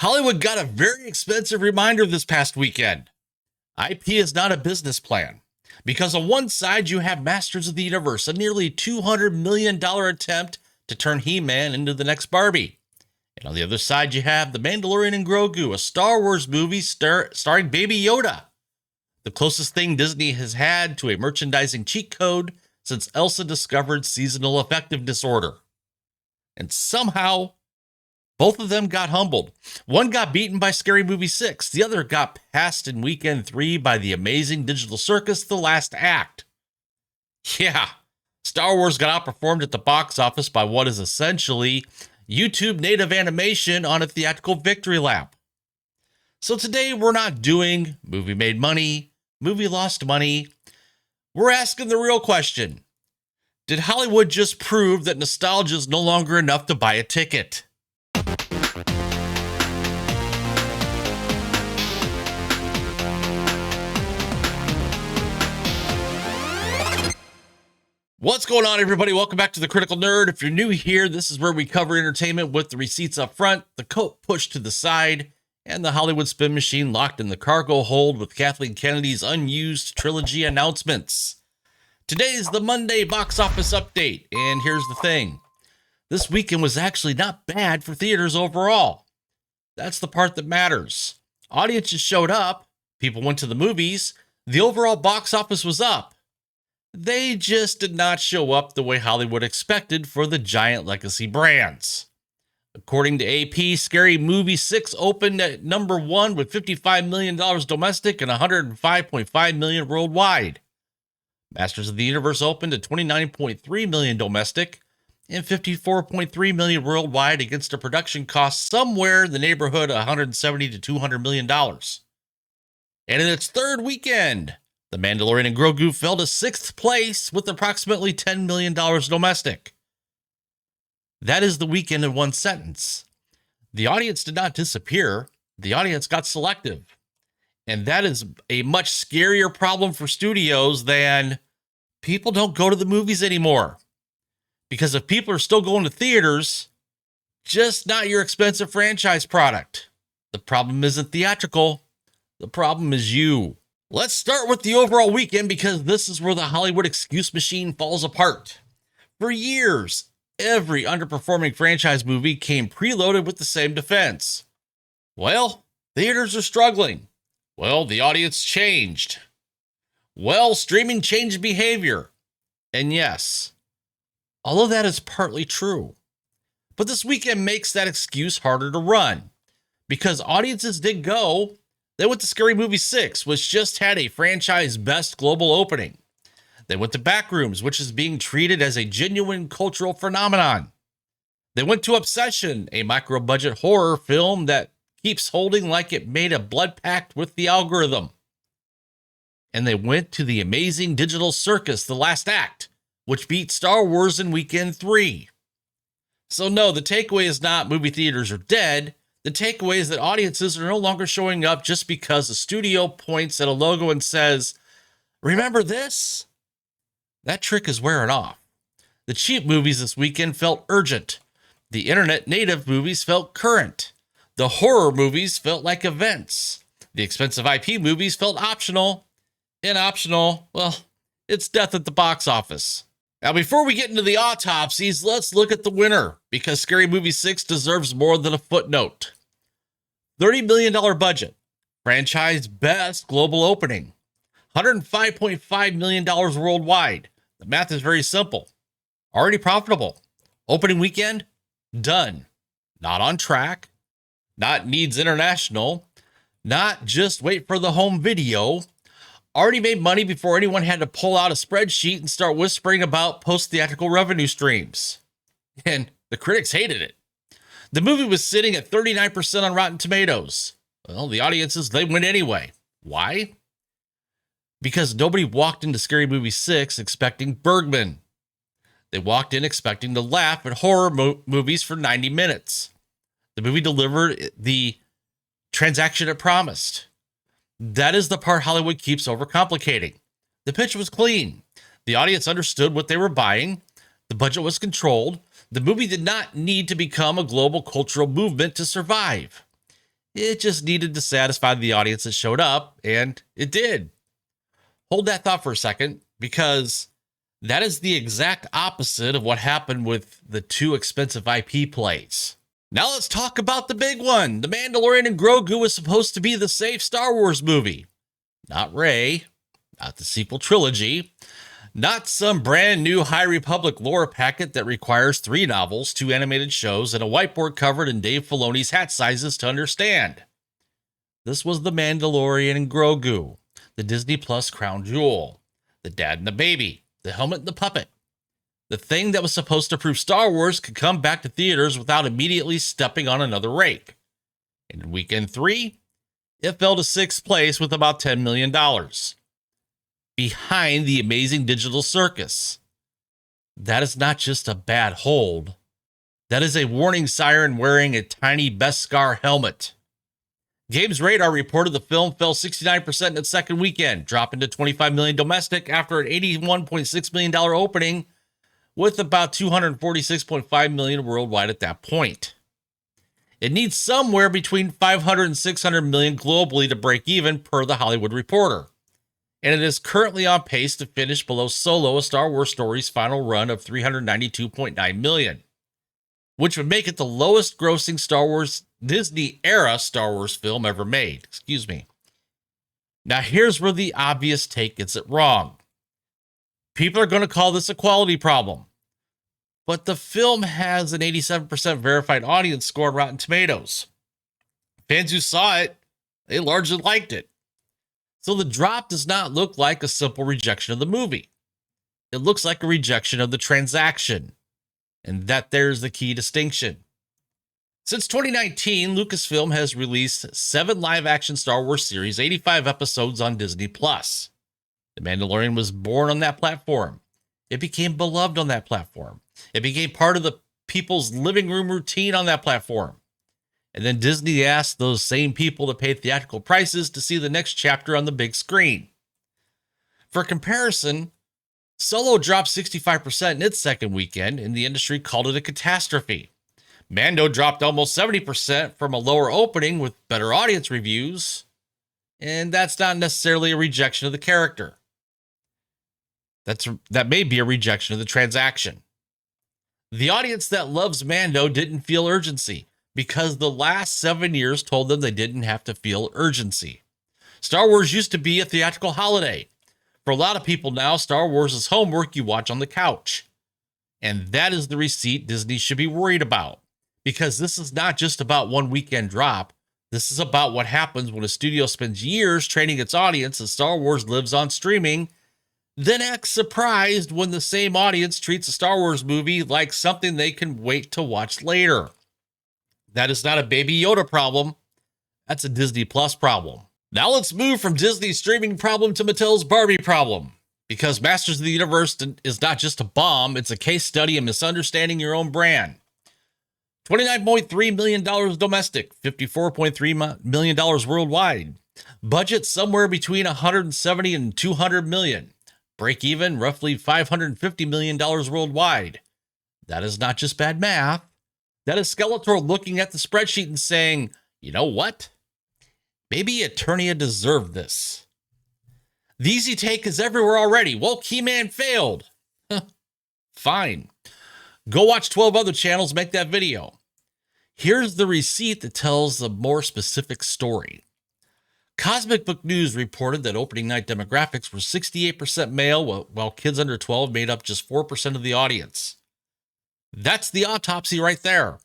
Hollywood got a very expensive reminder this past weekend. IP is not a business plan. Because on one side, you have Masters of the Universe, a nearly $200 million attempt to turn He-Man into the next Barbie. And on the other side, you have The Mandalorian and Grogu, a Star Wars movie starring Baby Yoda. The closest thing Disney has had to a merchandising cheat code since Elsa discovered seasonal affective disorder. And somehow, both of them got humbled. One got beaten by Scary Movie 6. The other got passed in weekend 3 by the amazing digital circus, The Last Act. Yeah, Star Wars got outperformed at the box office by what is essentially YouTube native animation on a theatrical victory lap. So today we're not doing movie made money, movie lost money. We're asking the real question. Did Hollywood just prove that nostalgia is no longer enough to buy a ticket? What's going on, everybody? Welcome back to The Critical Nerd. If you're new here, this is where we cover entertainment with the receipts up front, the coat pushed to the side, and the Hollywood spin machine locked in the cargo hold with Kathleen Kennedy's unused trilogy announcements. Today is the Monday box office update, and here's the thing. This weekend was actually not bad for theaters overall. That's the part that matters. Audiences showed up, people went to the movies, the overall box office was up. They just did not show up the way Hollywood expected for the giant legacy brands. According to AP, Scary Movie 6 opened at number 1 with $55 million domestic and $105.5 million worldwide. Masters of the Universe opened at $29.3 million domestic and $54.3 million worldwide against a production cost somewhere in the neighborhood of $170 to $200 million. And in its third weekend, The Mandalorian and Grogu fell to 6th place with approximately $10 million domestic. That is the weekend in one sentence. The audience did not disappear. The audience got selective. And that is a much scarier problem for studios than people don't go to the movies anymore. Because if people are still going to theaters, just not your expensive franchise product. The problem isn't theatrical. The problem is you. Let's start with the overall weekend because this is where the Hollywood excuse machine falls apart. For years, every underperforming franchise movie came preloaded with the same defense. Well, theaters are struggling. Well, the audience changed. Well, streaming changed behavior. And yes, all of that is partly true. But this weekend makes that excuse harder to run because audiences did go. They went to Scary Movie 6, which just had a franchise best global opening. They went to Backrooms, which is being treated as a genuine cultural phenomenon. They went to Obsession, a micro-budget horror film that keeps holding like it made a blood pact with the algorithm. And they went to the amazing digital circus, The Last Act, which beat Star Wars in weekend 3. So no, the takeaway is not movie theaters are dead. The takeaway is that audiences are no longer showing up just because the studio points at a logo and says, "Remember this?" That trick is wearing off. The cheap movies this weekend felt urgent. The internet native movies felt current. The horror movies felt like events. The expensive IP movies felt optional. And optional, well, it's death at the box office. Now, before we get into the autopsies, let's look at the winner, because Scary Movie 6 deserves more than a footnote. $30 million budget, franchise best global opening, $105.5 million worldwide. The math is very simple. Already profitable. Opening weekend, done. Not on track, not needs international, not just wait for the home video. Already made money before anyone had to pull out a spreadsheet and start whispering about post-theatrical revenue streams. And the critics hated it. The movie was sitting at 39% on Rotten Tomatoes. Well, the audiences, they went anyway. Why? Because nobody walked into Scary Movie 6 expecting Bergman. They walked in expecting to laugh at horror movies for 90 minutes. The movie delivered the transaction it promised. That is the part Hollywood keeps overcomplicating. The pitch was clean. The audience understood what they were buying. The budget was controlled. The movie did not need to become a global cultural movement to survive. It just needed to satisfy the audience that showed up, and it did. Hold that thought for a second, because that is the exact opposite of what happened with the two expensive IP plays. Now let's talk about the big one. The Mandalorian and Grogu was supposed to be the safe Star Wars movie. Not Rey, not the sequel trilogy, not some brand new High Republic lore packet that requires 3 novels, 2 animated shows, and a whiteboard covered in Dave Filoni's hat sizes to understand. This was The Mandalorian and Grogu, the Disney Plus crown jewel, the dad and the baby, the helmet and the puppet, the thing that was supposed to prove Star Wars could come back to theaters without immediately stepping on another rake. And in weekend 3, it fell to 6th place with about $10 million. Behind the amazing digital circus. That is not just a bad hold. That is a warning siren wearing a tiny Beskar helmet. Games Radar reported the film fell 69% in its second weekend, dropping to $25 million domestic after an $81.6 million opening, with about $246.5 million worldwide at that point. It needs somewhere between $500 and $600 million globally to break even, per The Hollywood Reporter. And it is currently on pace to finish below Solo, A Star Wars Story's final run of $392.9 million, which would make it the lowest grossing Star Wars Disney-era Star Wars film ever made. Now here's where the obvious take gets it wrong. People are going to call this a quality problem, but the film has an 87% verified audience score on Rotten Tomatoes. Fans who saw it, they largely liked it. So the drop does not look like a simple rejection of the movie. It looks like a rejection of the transaction. And there's the key distinction. Since 2019, Lucasfilm has released 7 live-action Star Wars series, 85 episodes on Disney+. The Mandalorian was born on that platform. It became beloved on that platform. It became part of the people's living room routine on that platform. And then Disney asked those same people to pay theatrical prices to see the next chapter on the big screen. For comparison, Solo dropped 65% in its second weekend, and the industry called it a catastrophe. Mando dropped almost 70% from a lower opening with better audience reviews, and that's not necessarily a rejection of the character. That may be a rejection of the transaction. The audience that loves Mando didn't feel urgency, because the last 7 years told them they didn't have to feel urgency. Star Wars used to be a theatrical holiday. For a lot of people now, Star Wars is homework you watch on the couch. And that is the receipt Disney should be worried about. Because this is not just about one weekend drop. This is about what happens when a studio spends years training its audience as Star Wars lives on streaming, then acts surprised when the same audience treats a Star Wars movie like something they can wait to watch later. That is not a Baby Yoda problem. That's a Disney Plus problem. Now let's move from Disney's streaming problem to Mattel's Barbie problem. Because Masters of the Universe is not just a bomb, it's a case study in misunderstanding your own brand. $29.3 million domestic, $54.3 million worldwide. Budget somewhere between $170 and $200 million. Break even roughly $550 million worldwide. That is not just bad math. That is Skeletor looking at the spreadsheet and saying, you know what? Maybe Eternia deserved this. The easy take is everywhere already. Well, He-Man failed. Fine. Go watch 12 other channels, make that video. Here's the receipt that tells a more specific story. Cosmic Book News reported that opening night demographics were 68% male, while kids under 12 made up just 4% of the audience. That's the autopsy right there.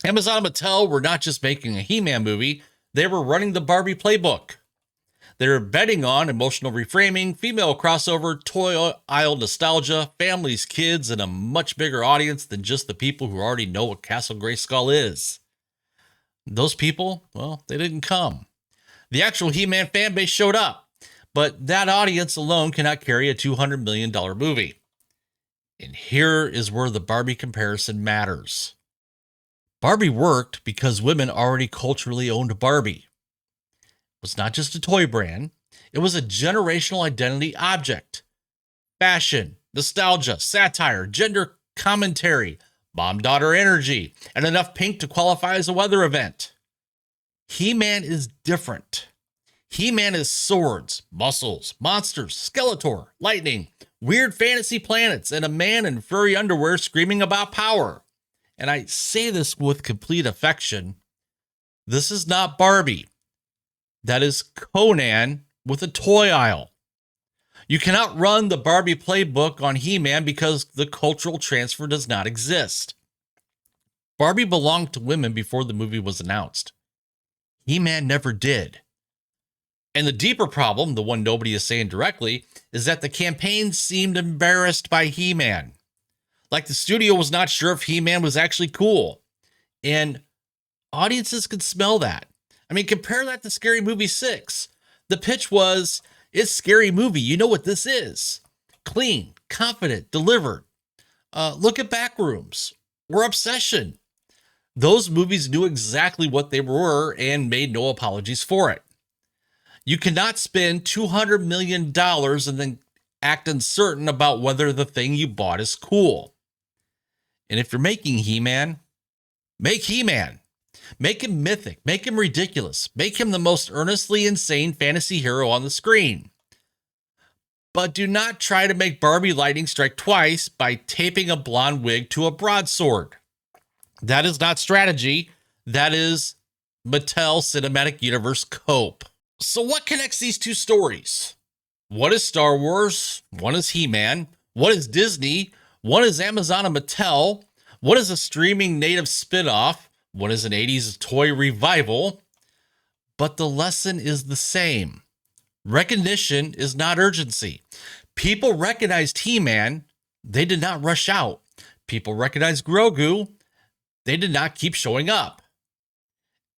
Amazon and Mattel were not just making a He-Man movie, they were running the Barbie playbook. They were betting on emotional reframing, female crossover, toy aisle nostalgia, families, kids, and a much bigger audience than just the people who already know what Castle Grayskull is. Those people, well, they didn't come. The actual He-Man fan base showed up, but that audience alone cannot carry a $200 million movie. And here is where the Barbie comparison matters. Barbie worked because women already culturally owned Barbie. It was not just a toy brand. It was a generational identity object. Fashion, nostalgia, satire, gender commentary, mom-daughter energy, and enough pink to qualify as a weather event. He-Man is different. He-Man is swords, muscles, monsters, Skeletor, lightning, weird fantasy planets, and a man in furry underwear screaming about power. And I say this with complete affection. This is not Barbie. That is Conan with a toy aisle. You cannot run the Barbie playbook on He-Man because the cultural transfer does not exist. Barbie belonged to women before the movie was announced. He-Man never did. And the deeper problem, the one nobody is saying directly, is that the campaign seemed embarrassed by He-Man. Like the studio was not sure if He-Man was actually cool. And audiences could smell that. I mean, compare that to Scary Movie 6. The pitch was, it's Scary Movie. You know what this is. Clean, confident, delivered. Look at Backrooms or Obsession. Those movies knew exactly what they were and made no apologies for it. You cannot spend $200 million and then act uncertain about whether the thing you bought is cool. And if you're making He-Man, make He-Man. Make him mythic. Make him ridiculous. Make him the most earnestly insane fantasy hero on the screen. But do not try to make Barbie lightning strike twice by taping a blonde wig to a broadsword. That is not strategy. That is Mattel Cinematic Universe cope. So what connects these two stories? What is Star Wars? One is He-Man. What is Disney? One is Amazon and Mattel. What is a streaming native spinoff? One is an 80s toy revival. But the lesson is the same. Recognition is not urgency. People recognized He-Man. They did not rush out. People recognized Grogu. They did not keep showing up.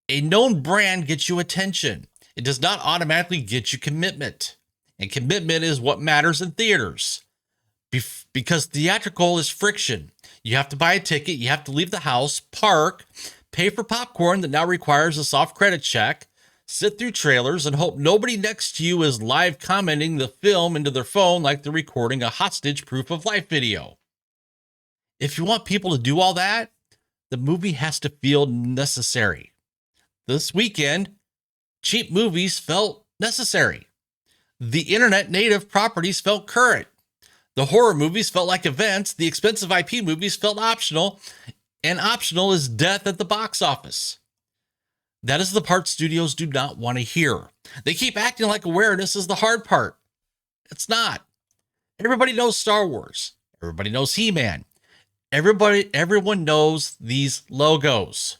A known brand gets you attention. It does not automatically get you commitment. And commitment is what matters in theaters. Because theatrical is friction. You have to buy a ticket. You have to leave the house, park, pay for popcorn that now requires a soft credit check, sit through trailers, and hope nobody next to you is live commenting the film into their phone like they're recording a hostage proof of life video. If you want people to do all that, the movie has to feel necessary. This weekend, cheap movies felt necessary. The internet native properties felt current. The horror movies felt like events. The expensive IP movies felt optional. And optional is death at the box office. That is the part studios do not want to hear. They keep acting like awareness is the hard part. It's not. Everybody knows Star Wars. Everybody knows He-Man. Everyone knows these logos.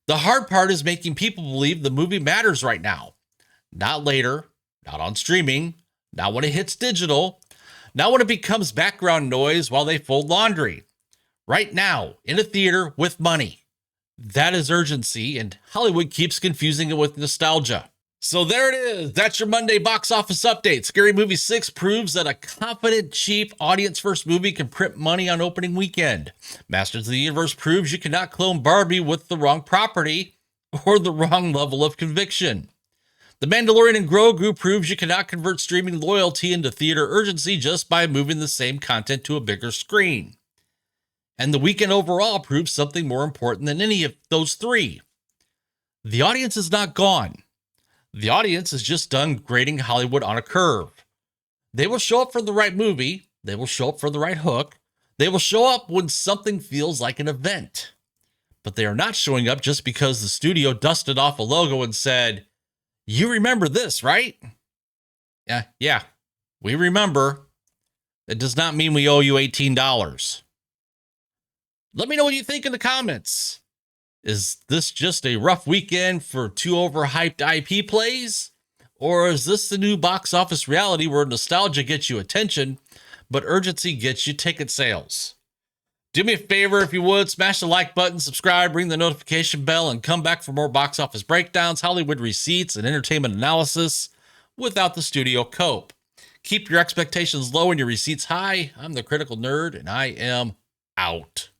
The hard part is making people believe the movie matters right now. Not later, not on streaming, not when it hits digital, not when it becomes background noise while they fold laundry. Right now, in a theater with money. That is urgency, and Hollywood keeps confusing it with nostalgia. So there it is. That's your Monday box office update. Scary Movie 6 proves that a confident, cheap, audience-first movie can print money on opening weekend. Masters of the Universe proves you cannot clone Barbie with the wrong property or the wrong level of conviction. The Mandalorian and Grogu proves you cannot convert streaming loyalty into theater urgency just by moving the same content to a bigger screen. And the weekend overall proves something more important than any of those three. The audience is not gone. The audience is just done grading Hollywood on a curve. They will show up for the right movie. They will show up for the right hook. They will show up when something feels like an event. But they are not showing up just because the studio dusted off a logo and said, "You remember this, right?" Yeah, we remember. It does not mean we owe you $18. Let me know what you think in the comments. Is this just a rough weekend for two overhyped IP plays? Or is this the new box office reality where nostalgia gets you attention, but urgency gets you ticket sales? Do me a favor if you would, smash the like button, subscribe, ring the notification bell, and come back for more box office breakdowns, Hollywood receipts, and entertainment analysis without the studio cope. Keep your expectations low and your receipts high. I'm the Critical Nerd, and I am out.